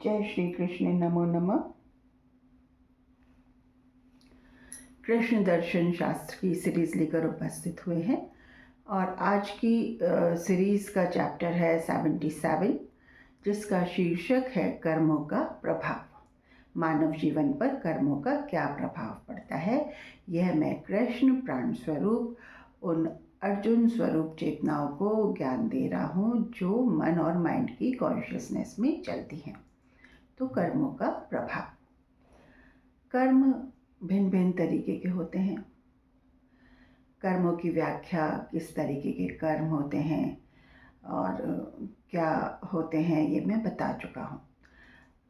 जय श्री कृष्ण। नमो नमः। कृष्ण दर्शन शास्त्र की सीरीज लेकर उपस्थित हुए हैं और आज की सीरीज का चैप्टर है 77, जिसका शीर्षक है कर्मों का प्रभाव। मानव जीवन पर कर्मों का क्या प्रभाव पड़ता है, यह मैं कृष्ण प्राण स्वरूप उन अर्जुन स्वरूप चेतनाओं को ज्ञान दे रहा हूँ जो मन और माइंड की कॉन्शियसनेस में चलती हैं। तो कर्मों का प्रभाव। कर्म भिन्न भिन्न तरीके के होते हैं। कर्मों की व्याख्या, किस तरीके के कर्म होते हैं और क्या होते हैं, ये मैं बता चुका हूँ।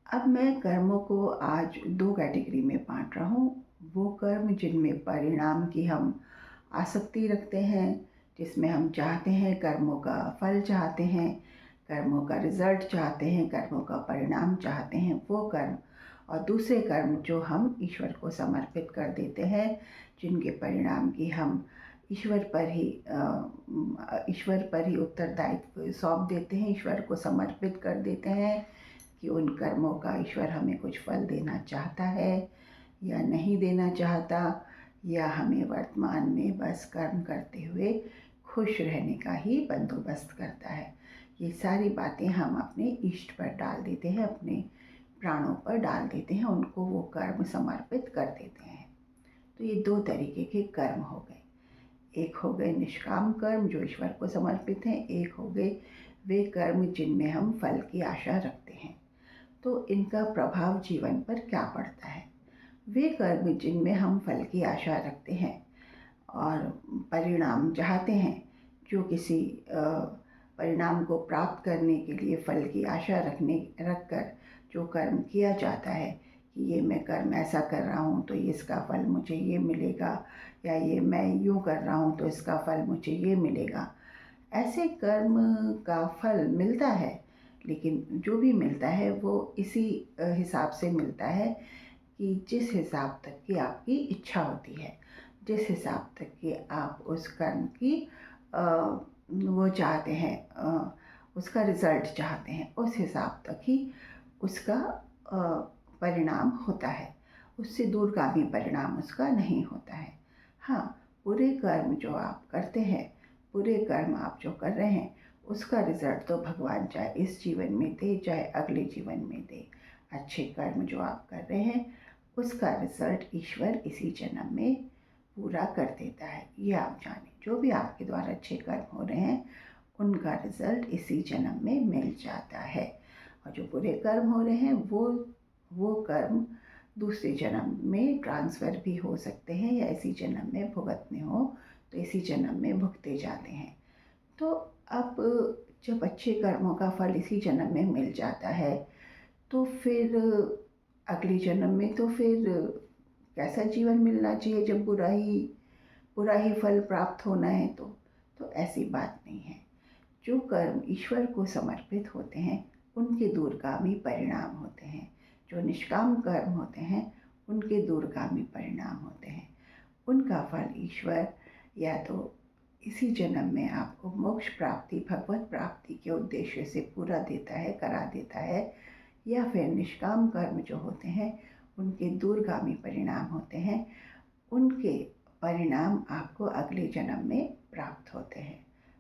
अब मैं कर्मों को आज दो कैटेगरी में बांट रहा हूँ। वो कर्म जिनमें परिणाम की हम आसक्ति रखते हैं, जिसमें हम चाहते हैं, कर्मों का फल चाहते हैं, कर्मों का रिजल्ट चाहते हैं, कर्मों का परिणाम चाहते हैं, वो कर्म। और दूसरे कर्म जो हम ईश्वर को समर्पित कर देते हैं, जिनके परिणाम की हम ईश्वर पर ही उत्तरदायित्व सौंप देते हैं, ईश्वर को समर्पित कर देते हैं कि उन कर्मों का ईश्वर हमें कुछ फल देना चाहता है या नहीं देना चाहता, या हमें वर्तमान में बस कर्म करते हुए खुश रहने का ही बंदोबस्त करता है। ये सारी बातें हम अपने इष्ट पर डाल देते हैं, अपने प्राणों पर डाल देते हैं, उनको वो कर्म समर्पित कर देते हैं। तो ये दो तरीके के कर्म हो गए। एक हो गए निष्काम कर्म जो ईश्वर को समर्पित हैं, एक हो गए वे कर्म जिनमें हम फल की आशा रखते हैं। तो इनका प्रभाव जीवन पर क्या पड़ता है? वे कर्म जिनमें हम फल की आशा रखते हैं और परिणाम चाहते हैं, जो किसी परिणाम को प्राप्त करने के लिए फल की आशा रखकर जो कर्म किया जाता है कि ये मैं कर्म ऐसा कर रहा हूँ तो इसका फल मुझे ये मिलेगा, या ये मैं यूँ कर रहा हूँ तो इसका फल मुझे ये मिलेगा। ऐसे कर्म का फल मिलता है, लेकिन जो भी मिलता है वो इसी हिसाब से मिलता है कि जिस हिसाब तक की आपकी इच्छा होती है, जिस हिसाब तक कि आप उस कर्म की वो चाहते हैं, उसका रिज़ल्ट चाहते हैं, उस हिसाब तक ही उसका परिणाम होता है। उससे दूरगामी परिणाम उसका नहीं होता है। हाँ, बुरे कर्म जो आप करते हैं, बुरे कर्म आप जो कर रहे हैं, उसका रिज़ल्ट तो भगवान चाहे इस जीवन में दे, चाहे अगले जीवन में दे। अच्छे कर्म जो आप कर रहे हैं, उसका रिज़ल्ट ईश्वर इसी जन्म में पूरा कर देता है। ये आप जानें, जो भी आपके द्वारा अच्छे कर्म हो रहे हैं, उनका रिज़ल्ट इसी जन्म में मिल जाता है। और जो बुरे कर्म हो रहे हैं, वो कर्म दूसरे जन्म में ट्रांसफ़र भी हो सकते हैं, या इसी जन्म में भुगतने हो तो इसी जन्म में भुगते जाते हैं। तो अब जब अच्छे कर्मों का फल इसी जन्म में मिल जाता है, तो फिर अगले जन्म में तो फिर कैसा जीवन मिलना चाहिए जब बुरा ही फल प्राप्त होना है? तो ऐसी बात नहीं है। जो कर्म ईश्वर को समर्पित होते हैं, उनके दूरगामी परिणाम होते हैं। जो निष्काम कर्म होते हैं, उनके दूरगामी परिणाम होते हैं। उनका फल ईश्वर या तो इसी जन्म में आपको मोक्ष प्राप्ति, भगवत प्राप्ति के उद्देश्य से पूरा देता है, करा देता है, या फिर निष्काम कर्म जो होते हैं, उनके दूरगामी परिणाम होते हैं। उनके परिणाम आपको अगले जन्म में प्राप्त होते हैं,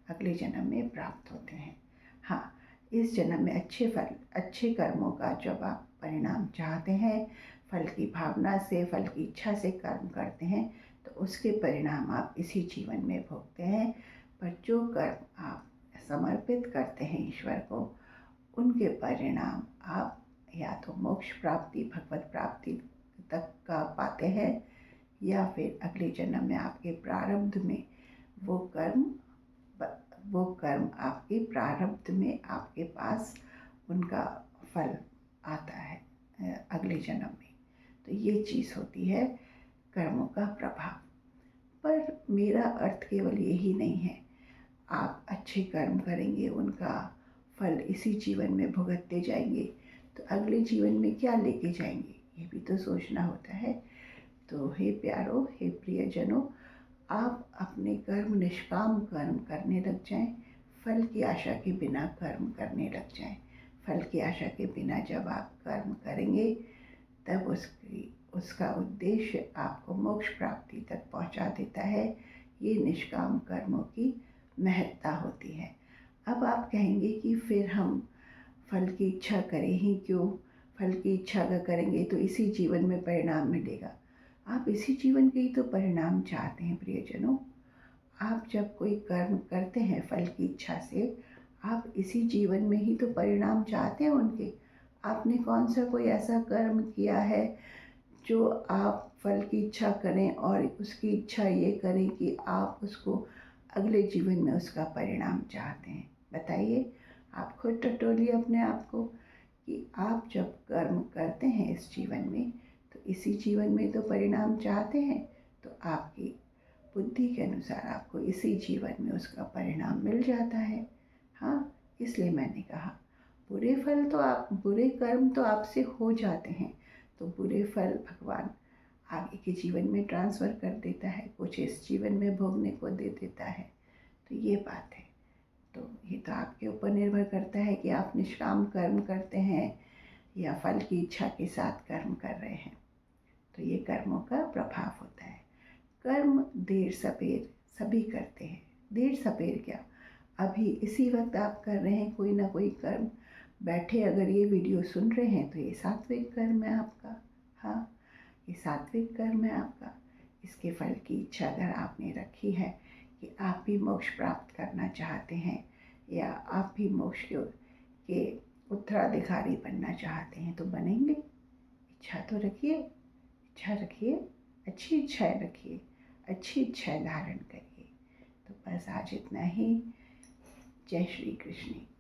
अगले जन्म में प्राप्त होते हैं। हाँ, इस जन्म में अच्छे कर्मों का जब आप परिणाम चाहते हैं, फल की भावना से, फल की इच्छा से कर्म करते हैं, तो उसके परिणाम आप इसी जीवन में भोगते हैं। पर जो कर्म आप समर्पित करते हैं ईश्वर को, उनके परिणाम आप या तो मोक्ष प्राप्ति, भगवत प्राप्ति तक का पाते हैं, या फिर अगले जन्म में आपके प्रारब्ध में वो कर्म आपके प्रारब्ध में आपके पास उनका फल आता है अगले जन्म में। तो ये चीज़ होती है कर्मों का प्रभाव। पर मेरा अर्थ केवल यही नहीं है। आप अच्छे कर्म करेंगे, उनका फल इसी जीवन में भुगतते जाएंगे, तो अगले जीवन में क्या लेके जाएंगे, ये भी तो सोचना होता है। तो हे प्यारो, हे प्रियजनों, आप अपने कर्म, निष्काम कर्म करने लग जाएं, फल की आशा के बिना कर्म करने लग जाएं। फल की आशा के बिना जब आप कर्म करेंगे तब उसका उद्देश्य आपको मोक्ष प्राप्ति तक पहुंचा देता है। ये निष्काम कर्मों की महत्ता होती है। अब आप कहेंगे कि फिर हम फल की इच्छा करें ही क्यों? फल की इच्छा अगर करेंगे तो इसी जीवन में परिणाम मिलेगा। आप इसी जीवन के ही तो परिणाम चाहते हैं प्रियजनों। आप जब कोई कर्म करते हैं फल की इच्छा से, आप इसी जीवन में ही तो परिणाम चाहते हैं उनके। आपने कौन सा कोई ऐसा कर्म किया है जो आप फल की इच्छा करें और उसकी इच्छा ये करें कि आप उसको अगले जीवन में उसका परिणाम चाहते हैं? बताइए, आप खुद टटोलिए अपने आप को कि आप जब कर्म करते हैं इस जीवन में तो इसी जीवन में तो परिणाम चाहते हैं। तो आपकी बुद्धि के अनुसार आपको इसी जीवन में उसका परिणाम मिल जाता है। हाँ, इसलिए मैंने कहा बुरे कर्म तो आपसे हो जाते हैं, तो बुरे फल भगवान आगे के जीवन में ट्रांसफ़र कर देता है, कुछ इस जीवन में भोगने को दे देता है। तो ये बात है। तो ये तो आपके ऊपर निर्भर करता है कि आप निष्काम कर्म करते हैं या फल की इच्छा के साथ कर्म कर रहे हैं। तो ये कर्मों का प्रभाव होता है। कर्म देर सवेर सभी करते हैं। देर सवेर क्या, अभी इसी वक्त आप कर रहे हैं कोई ना कोई कर्म। बैठे अगर ये वीडियो सुन रहे हैं तो ये सात्विक कर्म है आपका। हाँ, ये सात्विक कर्म है आपका। इसके फल की इच्छा अगर आपने रखी है कि आप भी मोक्ष प्राप्त करना चाहते हैं या आप भी मोक्ष के उत्तराधिकारी बनना चाहते हैं तो बनेंगे। इच्छा तो रखिए, इच्छा रखिए, अच्छी इच्छाएं रखिए, अच्छी इच्छाएं धारण करिए। तो बस आज इतना ही। जय श्री कृष्ण।